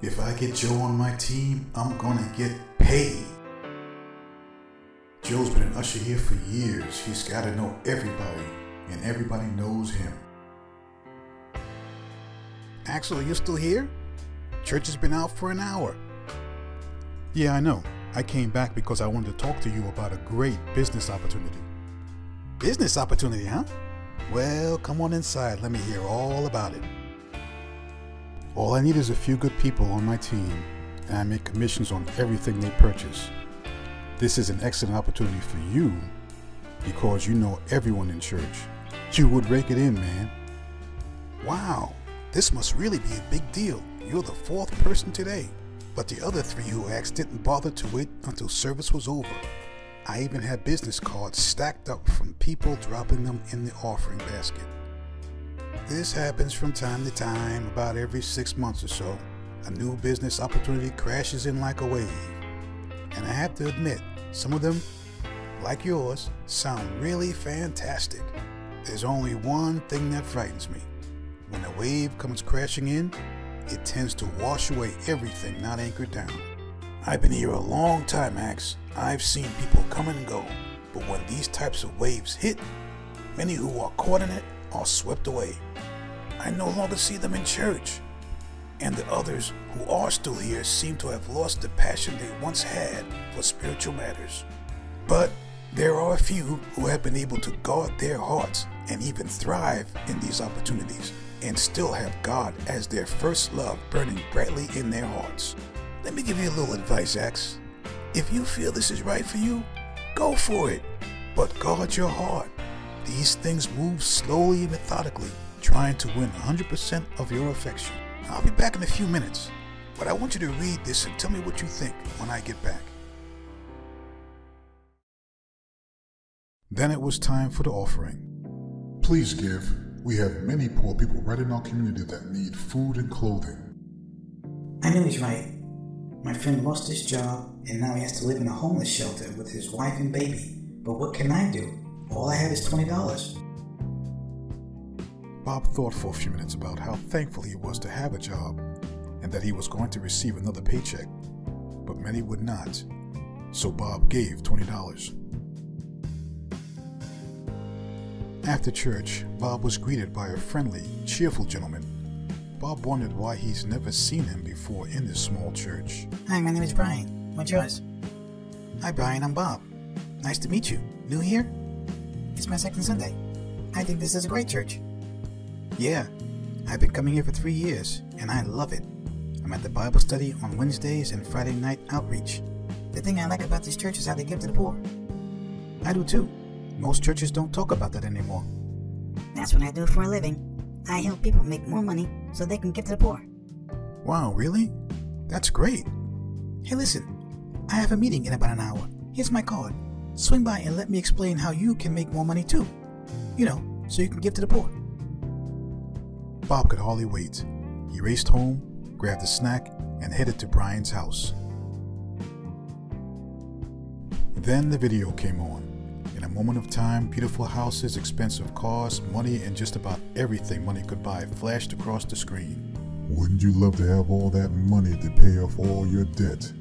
If I get Joe on my team, I'm gonna get paid. Joe's been an usher here for years. He's gotta know everybody, and everybody knows him. Axel, are you still here? Church has been out for an hour. Yeah, I know. I came back because I wanted to talk to you about a great business opportunity. Business opportunity, huh? Well, come on inside. Let me hear all about it. All I need is a few good people on my team, and I make commissions on everything they purchase. This is an excellent opportunity for you because you know everyone in church. You would rake it in, man. Wow, this must really be a big deal. You're the fourth person today. But the other three who asked didn't bother to wait until service was over. I even had business cards stacked up from people dropping them in the offering basket. This happens from time to time, about every 6 months or so. A new business opportunity crashes in like a wave. And I have to admit, some of them, like yours, sound really fantastic. There's only one thing that frightens me. When a wave comes crashing in, it tends to wash away everything not anchored down. I've been here a long time, Ax. I've seen people come and go, but when these types of waves hit, many who are caught in it are swept away. I no longer see them in church, and the others who are still here seem to have lost the passion they once had for spiritual matters. But there are a few who have been able to guard their hearts and even thrive in these opportunities, and still have God as their first love burning brightly in their hearts. Let me give you a little advice, Ax. If you feel this is right for you, go for it, but guard your heart. These things move slowly and methodically, trying to win 100% of your affection. I'll be back in a few minutes, but I want you to read this and tell me what you think when I get back. Then it was time for the offering. Please give. We have many poor people right in our community that need food and clothing. I know he's right. My friend lost his job and now he has to live in a homeless shelter with his wife and baby. But what can I do? All I have is $20. Bob thought for a few minutes about how thankful he was to have a job and that he was going to receive another paycheck, but many would not. So Bob gave $20. After church, Bob was greeted by a friendly, cheerful gentleman. Bob wondered why he's never seen him before in this small church. Hi, my name is Brian. What's yours? Hi, Brian. I'm Bob. Nice to meet you. New here? It's my second Sunday. I think this is a great church. Yeah, I've been coming here for 3 years, and I love it. I'm at the Bible study on Wednesdays and Friday night outreach. The thing I like about this church is how they give to the poor. I do too. Most churches don't talk about that anymore. That's what I do for a living. I help people make more money so they can give to the poor. Wow, really? That's great. Hey, listen. I have a meeting in about an hour. Here's my card. Swing by and let me explain how you can make more money too. You know, so you can give to the poor. Bob could hardly wait. He raced home, grabbed a snack, and headed to Brian's house. Then the video came on. In a moment of time, beautiful houses, expensive cars, money, and just about everything money could buy flashed across the screen. Wouldn't you love to have all that money to pay off all your debt?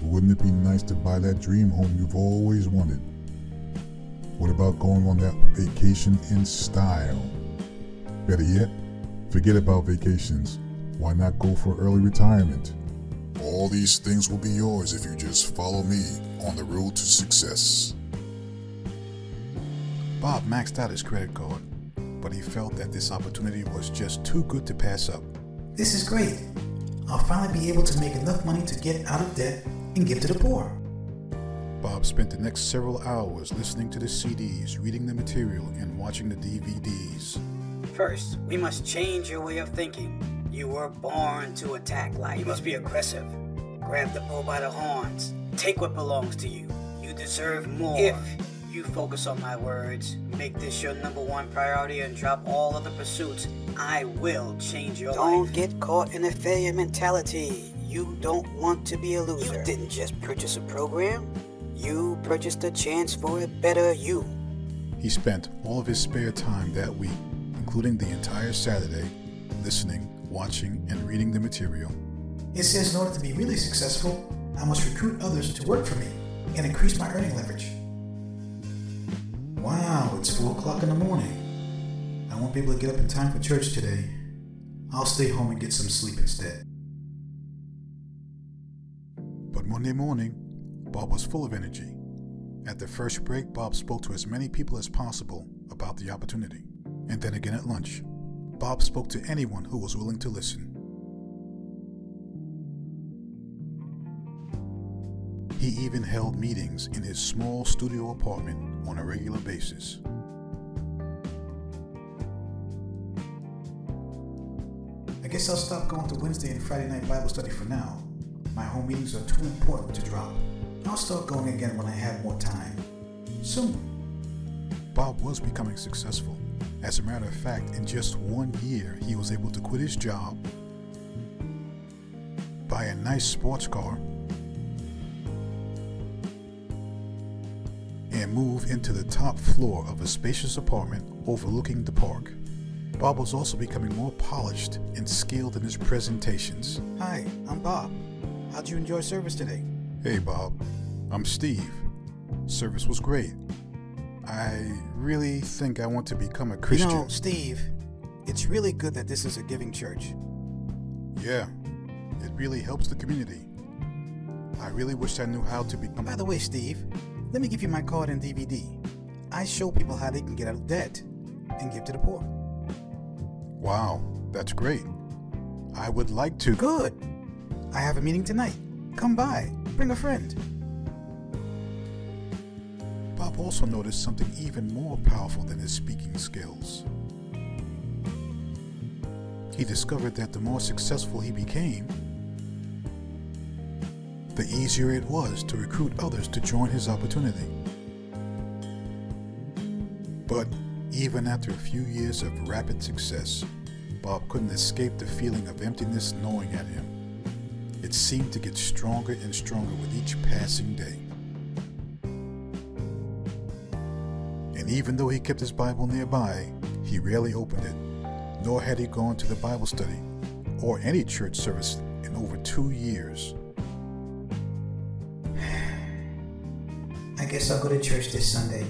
Wouldn't it be nice to buy that dream home you've always wanted? What about going on that vacation in style? Better yet, forget about vacations. Why not go for early retirement? All these things will be yours if you just follow me on the road to success. Bob maxed out his credit card, but he felt that this opportunity was just too good to pass up. This is great. I'll finally be able to make enough money to get out of debt and give to the poor. Bob spent the next several hours listening to the CDs, reading the material, and watching the DVDs. First, we must change your way of thinking. You were born to attack life. You must be aggressive. Grab the bull by the horns. Take what belongs to you. You deserve more. If you focus on my words, make this your #1 priority, and drop all other pursuits, I will change your life. Don't get caught in a failure mentality. You don't want to be a loser. You didn't just purchase a program. You purchased a chance for a better you. He spent all of his spare time that week, including the entire Saturday, listening, watching, and reading the material. It says in order to be really successful, I must recruit others to work for me and increase my earning leverage. Wow, it's 4 o'clock in the morning. I won't be able to get up in time for church today. I'll stay home and get some sleep instead. But Monday morning, Bob was full of energy. At the first break, Bob spoke to as many people as possible about the opportunity. And then again at lunch, Bob spoke to anyone who was willing to listen. He even held meetings in his small studio apartment on a regular basis. I guess I'll stop going to Wednesday and Friday night Bible study for now. My home meetings are too important to drop. I'll start going again when I have more time. Soon. Bob was becoming successful. As a matter of fact, in just 1 year, he was able to quit his job, buy a nice sports car, and move into the top floor of a spacious apartment overlooking the park. Bob was also becoming more polished and skilled in his presentations. Hi, I'm Bob. How'd you enjoy service today? Hey Bob, I'm Steve. Service was great. I really think I want to become a Christian. You know, Steve, it's really good that this is a giving church. Yeah, it really helps the community. I really wish I knew how to become... By the way, Steve, let me give you my card and DVD. I show people how they can get out of debt and give to the poor. Wow, that's great. I would like to... Good. I have a meeting tonight. Come by. Bring a friend. Bob also noticed something even more powerful than his speaking skills. He discovered that the more successful he became, the easier it was to recruit others to join his opportunity. But even after a few years of rapid success, Bob couldn't escape the feeling of emptiness gnawing at him. It seemed to get stronger and stronger with each passing day. And even though he kept his Bible nearby, he rarely opened it, nor had he gone to the Bible study or any church service in over 2 years. I guess I'll go to church this Sunday.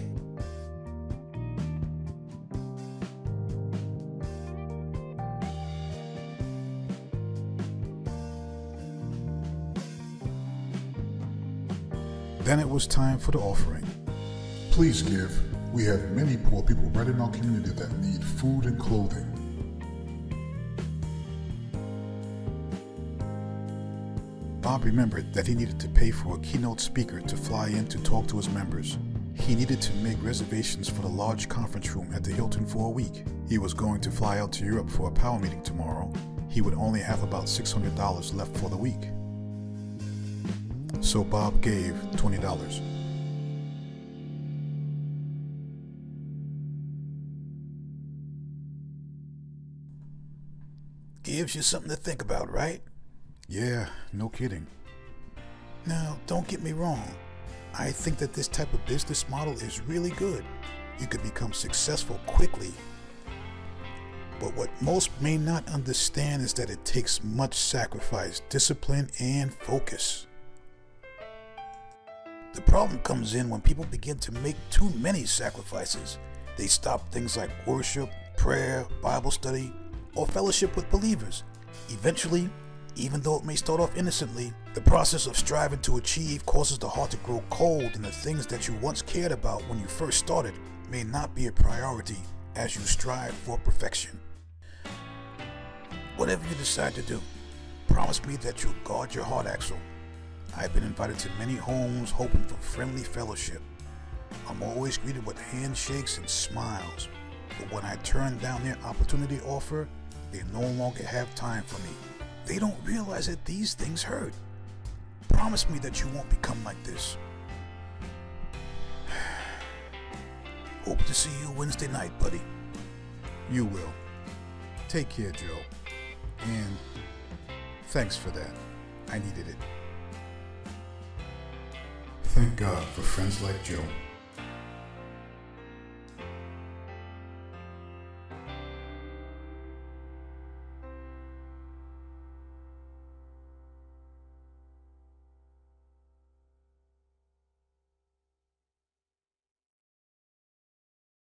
Then it was time for the offering. Please give. We have many poor people right in our community that need food and clothing. Bob remembered that he needed to pay for a keynote speaker to fly in to talk to his members. He needed to make reservations for the large conference room at the Hilton for a week. He was going to fly out to Europe for a power meeting tomorrow. He would only have about $600 left for the week. So Bob gave $20. Gives you something to think about, right? Yeah, no kidding. Now, don't get me wrong. I think that this type of business model is really good. You could become successful quickly. But what most may not understand is that it takes much sacrifice, discipline, and focus. The problem comes in when people begin to make too many sacrifices. They stop things like worship, prayer, Bible study, or fellowship with believers. Eventually, even though it may start off innocently, the process of striving to achieve causes the heart to grow cold, and the things that you once cared about when you first started may not be a priority as you strive for perfection. Whatever you decide to do, promise me that you'll guard your heart, Axel. I've been invited to many homes hoping for friendly fellowship. I'm always greeted with handshakes and smiles, but when I turn down their opportunity offer, they no longer have time for me. They don't realize that these things hurt. Promise me that you won't become like this. Hope to see you Wednesday night, buddy. You will. Take care, Joe. And thanks for that. I needed it. Thank God for friends like Joe.